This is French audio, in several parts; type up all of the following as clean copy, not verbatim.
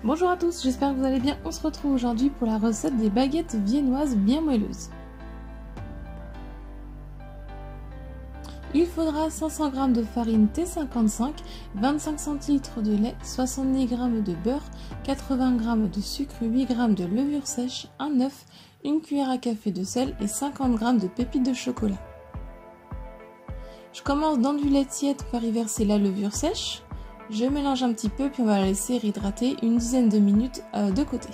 Bonjour à tous, j'espère que vous allez bien. On se retrouve aujourd'hui pour la recette des baguettes viennoises bien moelleuses. Il faudra 500 g de farine T55, 25 centilitres de lait, 70 g de beurre, 80 g de sucre, 8 g de levure sèche, un œuf, une cuillère à café de sel et 50 g de pépites de chocolat. Je commence dans du lait tiède par y verser la levure sèche. Je mélange un petit peu puis on va la laisser réhydrater une dizaine de minutes de côté.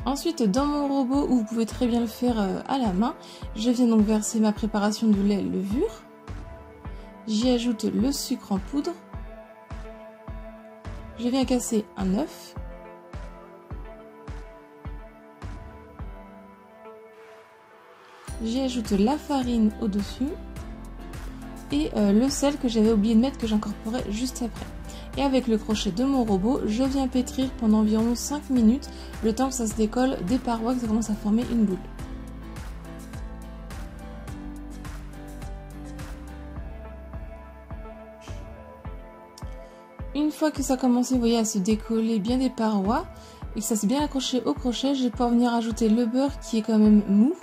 Ensuite, dans mon robot, où vous pouvez très bien le faire à la main, je viens donc verser ma préparation de lait levure. J'y ajoute le sucre en poudre. Je viens casser un œuf. J'y ajoute la farine au-dessus et le sel que j'avais oublié de mettre, que j'incorporerai juste après. Et avec le crochet de mon robot, je viens pétrir pendant environ 5 minutes, le temps que ça se décolle des parois, que ça commence à former une boule. Une fois que ça a commencé, vous voyez, à se décoller bien des parois et que ça s'est bien accroché au crochet, je vais pouvoir venir ajouter le beurre qui est quand même mou.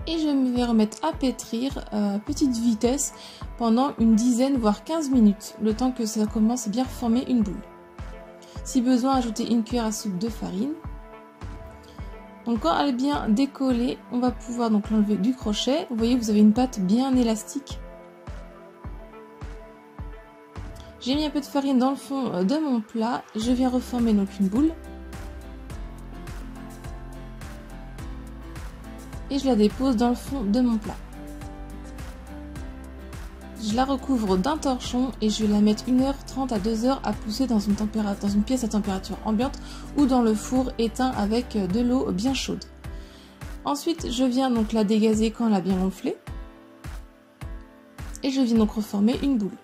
Et je vais remettre à pétrir à petite vitesse pendant une dizaine voire 15 minutes, le temps que ça commence à bien former une boule. Si besoin, ajouter une cuillère à soupe de farine. Donc quand elle est bien décollée, on va pouvoir donc l'enlever du crochet. Vous voyez, vous avez une pâte bien élastique. J'ai mis un peu de farine dans le fond de mon plat. Je viens reformer donc une boule. Et je la dépose dans le fond de mon plat. Je la recouvre d'un torchon et je vais la mettre 1h30 à 2h à pousser dans une pièce à température ambiante ou dans le four éteint avec de l'eau bien chaude. Ensuite, je viens donc la dégazer quand elle a bien gonflé. Et je viens donc reformer une boule.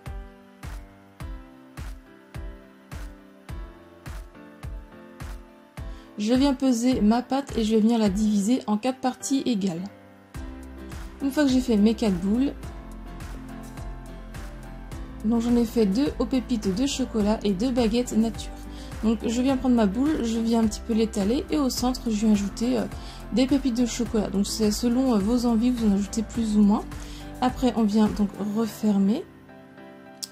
Je viens peser ma pâte et je vais venir la diviser en 4 parties égales. Une fois que j'ai fait mes 4 boules, donc j'en ai fait 2 aux pépites de chocolat et 2 baguettes nature. Donc je viens prendre ma boule, je viens un petit peu l'étaler et au centre je viens ajouter des pépites de chocolat. Donc c'est selon vos envies, vous en ajoutez plus ou moins. Après on vient donc refermer.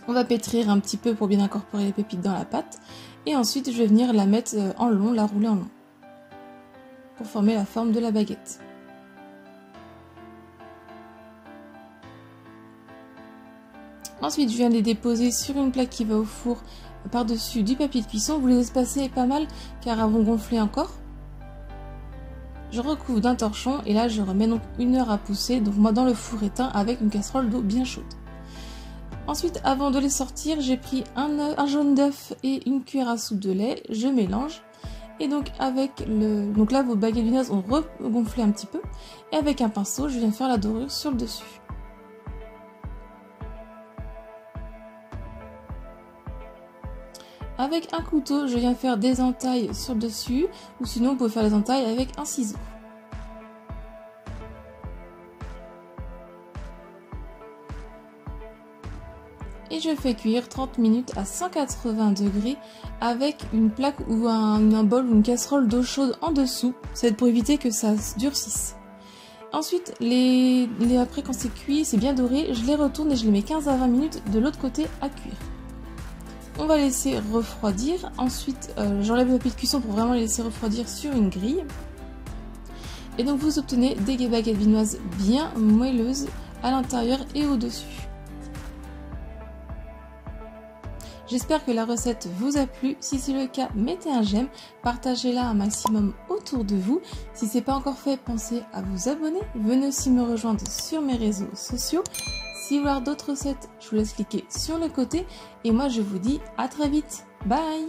On va pétrir un petit peu pour bien incorporer les pépites dans la pâte. Et ensuite je vais venir la mettre en long, la rouler en long, pour former la forme de la baguette. Ensuite je viens les déposer sur une plaque qui va au four par-dessus du papier de cuisson. Vous les espacez pas mal car elles vont gonfler encore. Je recouvre d'un torchon et là je remets donc 1 heure à pousser, donc moi dans le four éteint avec une casserole d'eau bien chaude. Ensuite, avant de les sortir, j'ai pris un jaune d'œuf et une cuillère à soupe de lait, je mélange. Et donc donc là vos baguettes viennoises ont regonflé un petit peu. Et avec un pinceau, je viens faire la dorure sur le dessus. Avec un couteau, je viens faire des entailles sur le dessus. Ou sinon, vous pouvez faire les entailles avec un ciseau. Et je fais cuire 30 minutes à 180 degrés avec une plaque ou un bol ou une casserole d'eau chaude en dessous. C'est pour éviter que ça se durcisse. Ensuite, après quand c'est cuit, c'est bien doré, je les retourne et je les mets 15 à 20 minutes de l'autre côté à cuire. On va laisser refroidir. Ensuite, j'enlève le papier de cuisson pour vraiment les laisser refroidir sur une grille. Et donc vous obtenez des baguettes viennoises bien moelleuses à l'intérieur et au-dessus. J'espère que la recette vous a plu. Si c'est le cas, mettez un j'aime, partagez-la un maximum autour de vous. Si ce n'est pas encore fait, pensez à vous abonner. Venez aussi me rejoindre sur mes réseaux sociaux. Si vous voulez voir d'autres recettes, je vous laisse cliquer sur le côté. Et moi, je vous dis à très vite. Bye!